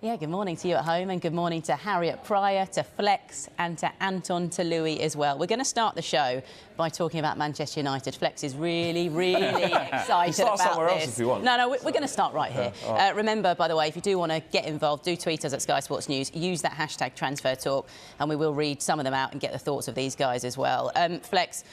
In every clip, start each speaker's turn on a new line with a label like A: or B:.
A: Yeah, good morning to you at home and good morning to Harriet Pryor, to Flex and to Anton, Toloui as well. We're going to start the show by talking about Manchester United. Flex is really, really excited about
B: somewhere
A: this.
B: else if you want.
A: No, we're going to start right here. Right. Remember, by the way, if you do want to get involved, do tweet us at Sky Sports News. Use that hashtag Transfer Talk and we will read some of them out and get the thoughts of these guys as well. Flex,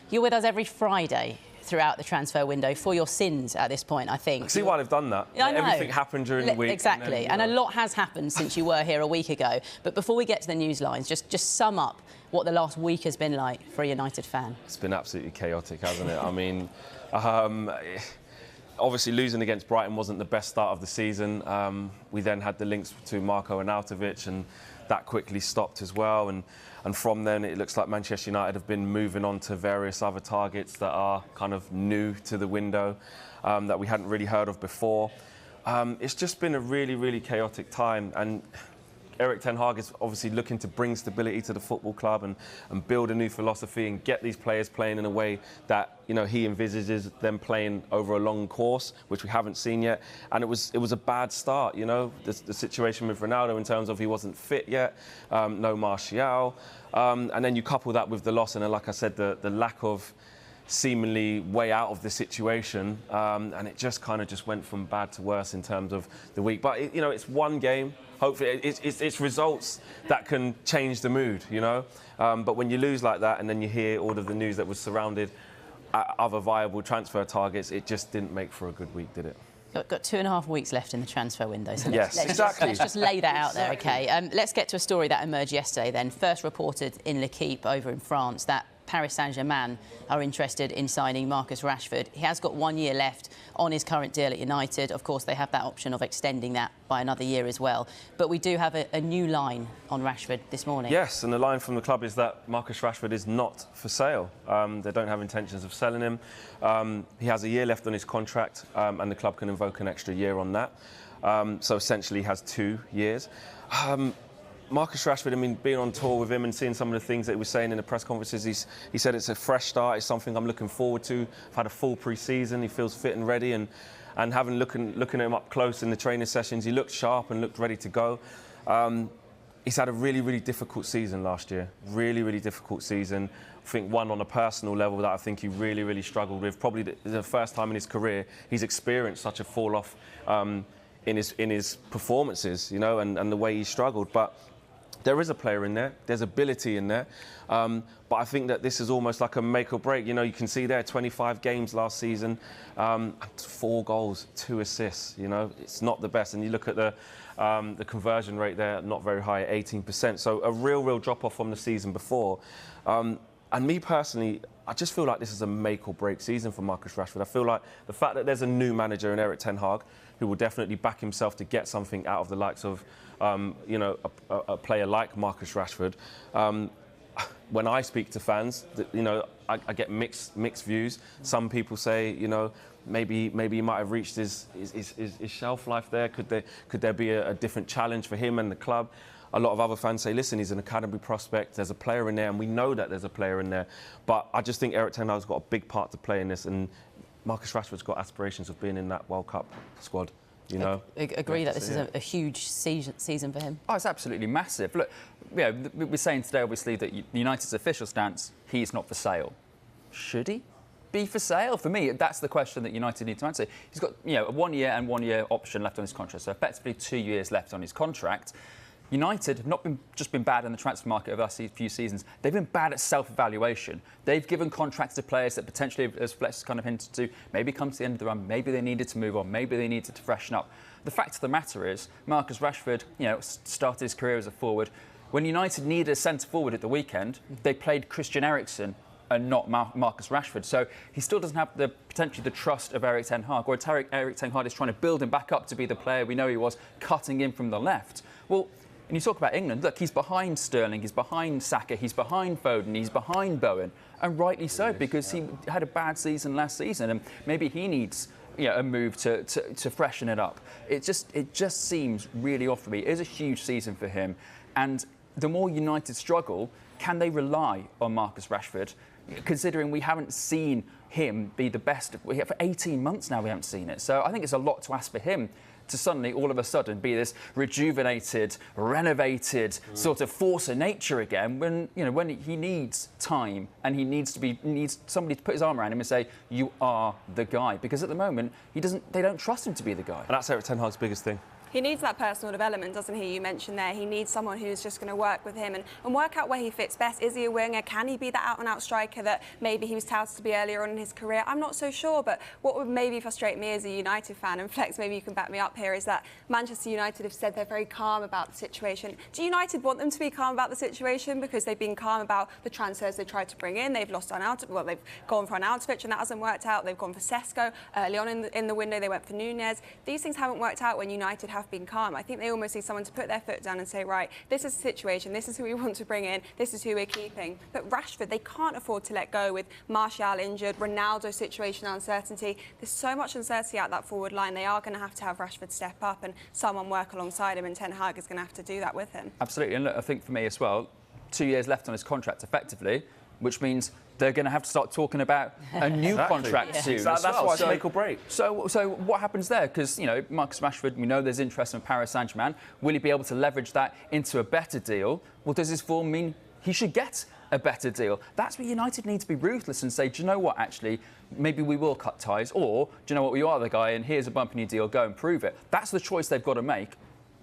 A: you're with us every Friday throughout the transfer window for your sins at this point, I think.
B: I see why they've done that.
A: I know.
B: Everything happened during the week.
A: Exactly, and a lot has happened since you were here a week ago. But before we get to the news lines, just sum up what the last week has been like for a United fan.
B: It's been absolutely chaotic, hasn't it? I mean, obviously losing against Brighton wasn't the best start of the season. We then had the links to Marco Arnautovic, and that quickly stopped as well. And from then, it looks like Manchester United have been moving on to various other targets that are kind of new to the window, that we hadn't really heard of before. It's just been a really, really chaotic time. And Erik ten Hag is obviously looking to bring stability to the football club and build a new philosophy and get these players playing in a way that, you know, he envisages them playing over a long course, which we haven't seen yet. And it was a bad start, you know, the situation with Ronaldo in terms of he wasn't fit yet, no Martial. And then you couple that with the loss and, like I said, the lack of seemingly way out of the situation, and it just kind of just went from bad to worse in terms of the week. But, you know, it's one game. Hopefully, it's results that can change the mood, you know. But when you lose like that and then you hear all of the news that was surrounded other viable transfer targets, it just didn't make for a good week, did it?
A: Got 2.5 weeks left in the transfer window. So
B: yes,
A: let's just lay that out there, OK? Let's get to a story that emerged yesterday then. First reported in L'Équipe over in France that Paris Saint-Germain are interested in signing Marcus Rashford. He has got 1 year left on his current deal at United. Of course, they have that option of extending that by another year as well. But we do have a new line on Rashford this morning.
B: Yes, and the line from the club is that Marcus Rashford is not for sale. They don't have intentions of selling him. He has a year left on his contract, and the club can invoke an extra year on that. So essentially, he has 2 years. Marcus Rashford, I mean, being on tour with him and seeing some of the things that he was saying in the press conferences, he said it's a fresh start, it's something I'm looking forward to. I've had a full pre-season, he feels fit and ready, and looking at him up close in the training sessions, he looked sharp and looked ready to go. He's had a really, really difficult season last year. Really, really difficult season. I think one on a personal level that I think he really, really struggled with. Probably the first time in his career he's experienced such a fall-off in his performances, you know, and the way he struggled. But there is a player in there, there's ability in there, but I think that this is almost like a make or break. You know, you can see there 25 games last season, 4 goals, 2 assists, you know, it's not the best. And you look at the conversion rate there, not very high at 18%, so a real drop-off from the season before. And me personally, I just feel like this is a make or break season for Marcus Rashford. I feel like the fact that there's a new manager in Erik ten Hag who will definitely back himself to get something out of the likes of, you know, a player like Marcus Rashford. When I speak to fans, you know, I get mixed views. Some people say, you know, maybe he might have reached his shelf life there. Could there be a different challenge for him and the club? A lot of other fans say, listen, he's an academy prospect, there's a player in there, and we know that there's a player in there. But I just think Erik ten Hag's got a big part to play in this, and Marcus Rashford's got aspirations of being in that World Cup squad, you know.
A: Agree that this is a huge season for him?
C: Oh, it's absolutely massive. Look, you know, we're saying today, obviously, that United's official stance, he's not for sale. Should he be for sale? For me, that's the question that United need to answer. He's got, you know, a 1 year and 1 year option left on his contract, so effectively 2 years left on his contract. United have not just been bad in the transfer market over the last few seasons. They've been bad at self-evaluation. They've given contracts to players that potentially, as Fletch kind of hinted to, maybe come to the end of the run, maybe they needed to move on, maybe they needed to freshen up. The fact of the matter is, Marcus Rashford, you know, started his career as a forward. When United needed a centre-forward at the weekend, they played Christian Eriksen and not Marcus Rashford. So he still doesn't have potentially the trust of Erik ten Hag, or Erik ten Hag is trying to build him back up to be the player we know he was, cutting in from the left. Well, and you talk about England, look, he's behind Sterling, he's behind Saka, he's behind Foden, he's behind Bowen, and rightly so, because he had a bad season last season, and maybe he needs, you know, a move to freshen it up. It just seems really off for me. It is a huge season for him, and the more United struggle, can they rely on Marcus Rashford, considering we haven't seen him be the best. For 18 months now we haven't seen it. So I think it's a lot to ask for him to suddenly, all of a sudden, be this rejuvenated, renovated sort of force of nature again. When he needs time and he needs somebody to put his arm around him and say, "You are the guy." Because at the moment, they don't trust him to be the guy.
B: And that's Erik ten Hag's biggest thing.
D: He needs that personal development, doesn't he? You mentioned there, he needs someone who's just going to work with him and work out where he fits best. Is he a winger? Can he be that out-and-out striker that maybe he was touted to be earlier on in his career? I'm not so sure, but what would maybe frustrate me as a United fan, and Flex, maybe you can back me up here, is that Manchester United have said they're very calm about the situation. Do United want them to be calm about the situation? Because they've been calm about the transfers they tried to bring in. They've lost they've gone for Arnautovic and that hasn't worked out. They've gone for Sesko. Early on in the window, they went for Nunez. These things haven't worked out when United have been calm. I think they almost need someone to put their foot down and say, right, this is the situation, this is who we want to bring in, this is who we're keeping. But Rashford, they can't afford to let go with Martial injured, Ronaldo situation uncertainty. There's so much uncertainty out that forward line. They are going to have Rashford step up and someone work alongside him, and Ten Hag is going to have to do that with him.
C: Absolutely, and look, I think for me as well, 2 years left on his contract effectively, which means they're going to have to start talking about a new contract soon.
B: That's why it's make or break.
C: So what happens there? Because, Marcus Rashford, we know there's interest in Paris Saint-Germain. Will he be able to leverage that into a better deal? Well, does his form mean he should get a better deal? That's where United need to be ruthless and say, do you know what, actually, maybe we will cut ties, or do you know what, you are the guy and here's a bump in your deal, go and prove it. That's the choice they've got to make.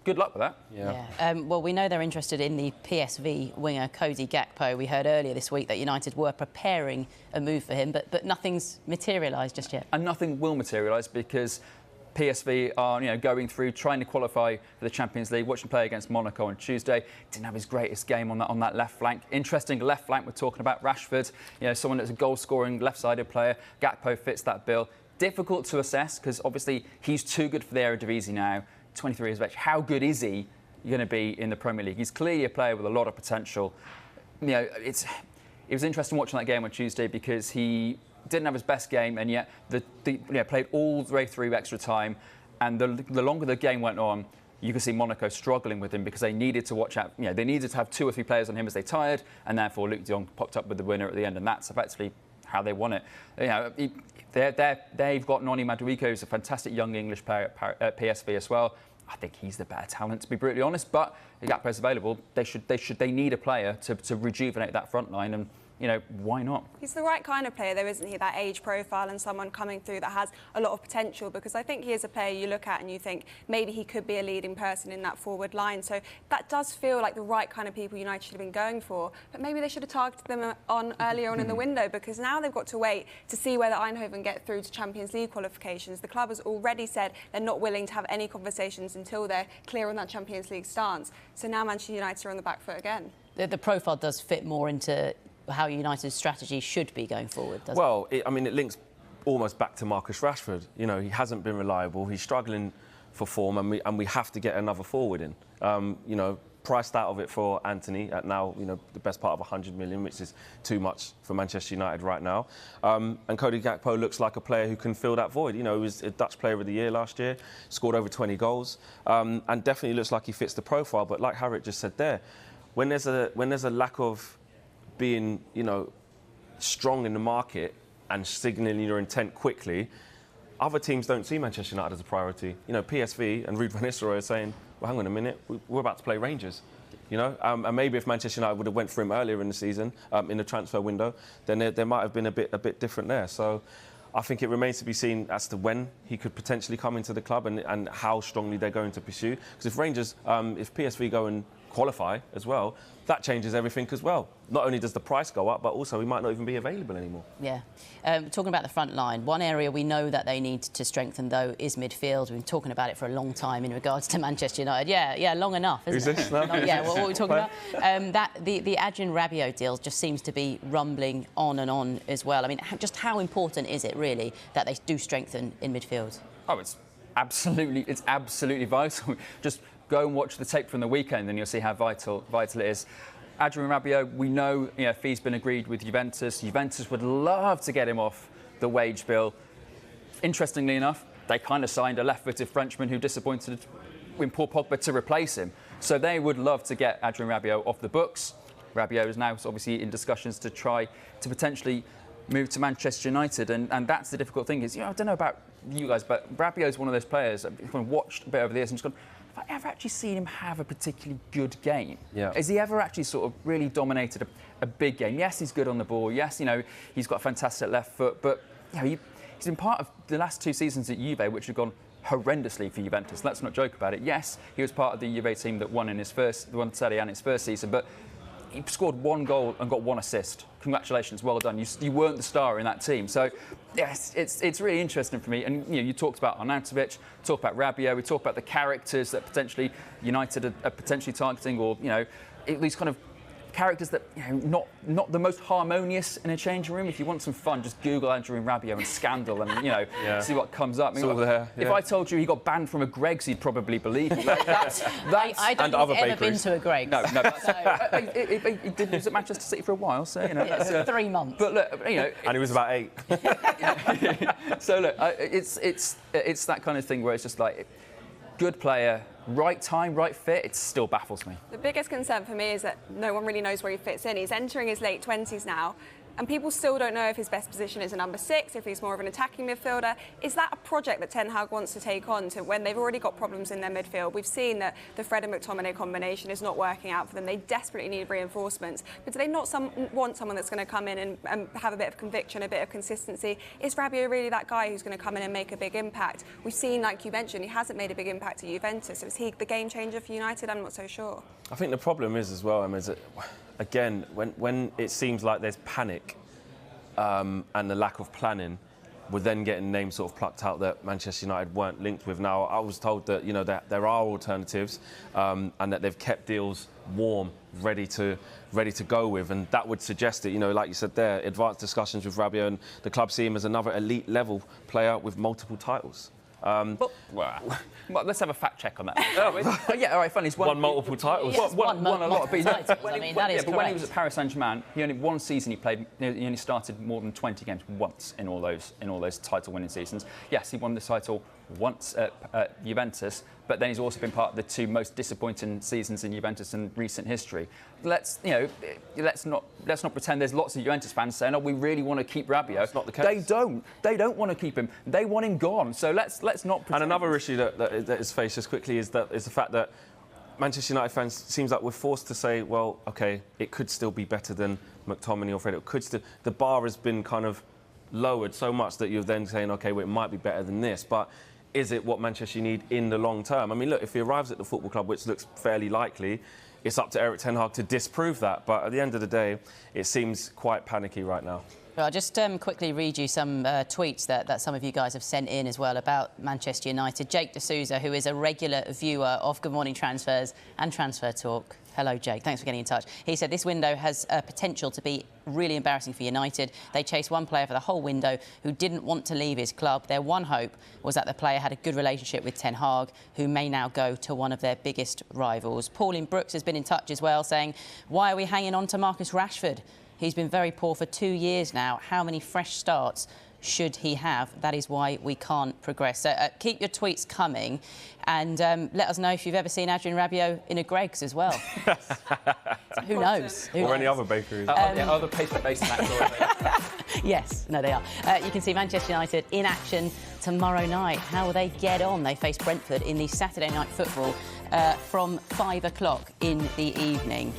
C: Good luck with that.
A: Yeah. Well, we know they're interested in the PSV winger Cody Gakpo. We heard earlier this week that United were preparing a move for him, but nothing's materialised just yet.
C: And nothing will materialise because PSV are going through, trying to qualify for the Champions League. Watching play against Monaco on Tuesday, didn't have his greatest game on that left flank. Interesting left flank. We're talking about Rashford, someone that's a goal-scoring left-sided player. Gakpo fits that bill. Difficult to assess because obviously he's too good for the Eredivisie now. 23 years of age. How good is he going to be in the Premier League? He's clearly a player with a lot of potential. It was interesting watching that game on Tuesday because he didn't have his best game, and yet played all the way through extra time. And the longer the game went on, you could see Monaco struggling with him because they needed to watch out. They needed to have 2 or 3 players on him as they tired, and therefore Luke de Jong popped up with the winner at the end, and that's effectively how they won it. They've got Noni Madueke, who's a fantastic young English player at PSV as well. I think he's the better talent, to be brutally honest. But if Gakpo's available, they need a player to rejuvenate that front line, and why not?
D: He's the right kind of player, though, isn't he? That age profile and someone coming through that has a lot of potential, because I think he is a player you look at and you think maybe he could be a leading person in that forward line. So that does feel like the right kind of people United should have been going for. But maybe they should have targeted them earlier on in the window, because now they've got to wait to see whether Eindhoven get through to Champions League qualifications. The club has already said they're not willing to have any conversations until they're clear on that Champions League stance. So now Manchester United are on the back foot again.
A: The profile does fit more into how United's strategy should be going forward, doesn't it?
B: It links almost back to Marcus Rashford. He hasn't been reliable. He's struggling for form, and we have to get another forward in. Priced out of it for Anthony at now, the best part of 100 million, which is too much for Manchester United right now. And Cody Gakpo looks like a player who can fill that void. He was a Dutch Player of the Year last year, scored over 20 goals, and definitely looks like he fits the profile. But like Harriet just said there, when there's a lack of being, strong in the market and signalling your intent quickly, other teams don't see Manchester United as a priority. PSV and Ruud van Nistelrooy are saying, well, hang on a minute, we're about to play Rangers. And maybe if Manchester United would have went for him earlier in the season, in the transfer window, then there might have been a bit different there. So I think it remains to be seen as to when he could potentially come into the club and how strongly they're going to pursue. Because if if PSV go and qualify as well, that changes everything as well. Not only does the price go up, but also he might not even be available anymore.
A: Yeah. Talking about the front line, one area we know that they need to strengthen, though, is midfield. We've been talking about it for a long time in regards to Manchester United. Yeah, long enough, isn't it?
B: No?
A: Yeah, what are we talking about? The Adrien Rabiot deal just seems to be rumbling on and on as well. I mean, just how important is it, really, that they do strengthen in midfield?
C: Oh, it's absolutely vital. Just go and watch the tape from the weekend and you'll see how vital it is. Adrien Rabiot, we know fee's been agreed with Juventus. Juventus would love to get him off the wage bill. Interestingly enough, they kind of signed a left-footed Frenchman who disappointed in Paul Pogba to replace him. So they would love to get Adrien Rabiot off the books. Rabiot is now obviously in discussions to try to potentially move to Manchester United, and that's the difficult thing. Is, I don't know about you guys, but Rabiot's one of those players I've kind of watched a bit over the years and just gone, have I ever actually seen him have a particularly good game?
B: Yeah.
C: Has he ever actually sort of really dominated a big game? Yes, he's good on the ball. Yes, he's got a fantastic left foot, but he's been part of the last 2 seasons at Juve, which have gone horrendously for Juventus. Let's not joke about it. Yes, he was part of the Juve team that won Serie A in his first season, but he scored 1 goal and got 1 assist. Congratulations, well done. You weren't the star in that team. So, yes, it's really interesting for me. And you talked about Arnautovic, talked about Rabiot, we talked about the characters that potentially United are potentially targeting, or these kind of characters that not the most harmonious in a changing room. If you want some fun, just Google Adrien Rabiot and scandal, and see what comes up.
B: It's all there. Yeah.
C: If I told you he got banned from a Greggs, you'd probably believe me.
A: I don't think he's ever been to a Greggs.
C: No. He did lose at Manchester City for a while, so
A: that's 3 months.
C: But look,
B: and he was about 8.
C: So look, it's that kind of thing where it's just like, good player, right time, right fit, it still baffles me.
D: The biggest concern for me is that no one really knows where he fits in. He's entering his late 20s now, and people still don't know if his best position is a number 6, if he's more of an attacking midfielder. Is that a project that Ten Hag wants to take on to when they've already got problems in their midfield? We've seen that the Fred and McTominay combination is not working out for them. They desperately need reinforcements. But do they not want someone that's going to come in and have a bit of conviction, a bit of consistency? Is Rabiot really that guy who's going to come in and make a big impact? We've seen, like you mentioned, he hasn't made a big impact at Juventus. So is he the game changer for United? I'm not so sure. I
B: think the problem is as well, is that, again, when it seems like there's panic, and the lack of planning, we're then getting names sort of plucked out that Manchester United weren't linked with. Now, I was told that that there are alternatives, and that they've kept deals warm, ready to go with, and that would suggest that like you said there, advanced discussions with Rabiot, and the club see him as another elite level player with multiple titles.
C: Well, let's have a fact check on that. Yeah, all right, fine. He's
B: won multiple titles.
A: Yes, won a lot. But that is
C: but when he was at Paris Saint-Germain, he only 1 season he played. He only started more than 20 games once in all those title-winning seasons. Yes, he won the title once at Juventus, but then he's also been part of the 2 most disappointing seasons in Juventus in recent history. Let's not pretend there's lots of Juventus fans saying, "Oh, we really want to keep Rabiot."
B: That's not the case.
C: They don't want to keep him. They want him gone. So let's not pretend.
B: And another issue that is faced just quickly is the fact that Manchester United fans seems like we're forced to say, well, okay, it could still be better than McTominay or Fred. It could still. The bar has been kind of lowered so much that you're then saying, okay, well, it might be better than this, but is it what Manchester need in the long term? I mean, look, if he arrives at the football club, which looks fairly likely, it's up to Eric Ten Hag to disprove that. But at the end of the day, it seems quite panicky right now.
A: Well, I'll just quickly read you some tweets that some of you guys have sent in as well about Manchester United. Jake D'Souza, who is a regular viewer of Good Morning Transfers and Transfer Talk. Hello, Jake. Thanks for getting in touch. He said this window has potential to be really embarrassing for United. They chased one player for the whole window who didn't want to leave his club. Their one hope was that the player had a good relationship with Ten Hag, who may now go to one of their biggest rivals. Pauline Brooks has been in touch as well, saying, why are we hanging on to Marcus Rashford? He's been very poor for 2 years now. How many fresh starts should he have? That is why we can't progress. So keep your tweets coming, and let us know if you've ever seen Adrien Rabiot in a Greggs as well. Who knows?
B: Or any other bakeries.
C: Other pastry-based snacks.
A: Yes, no, they are. You can see Manchester United in action tomorrow night. How will they get on? They face Brentford in the Saturday night football from 5 o'clock in the evening.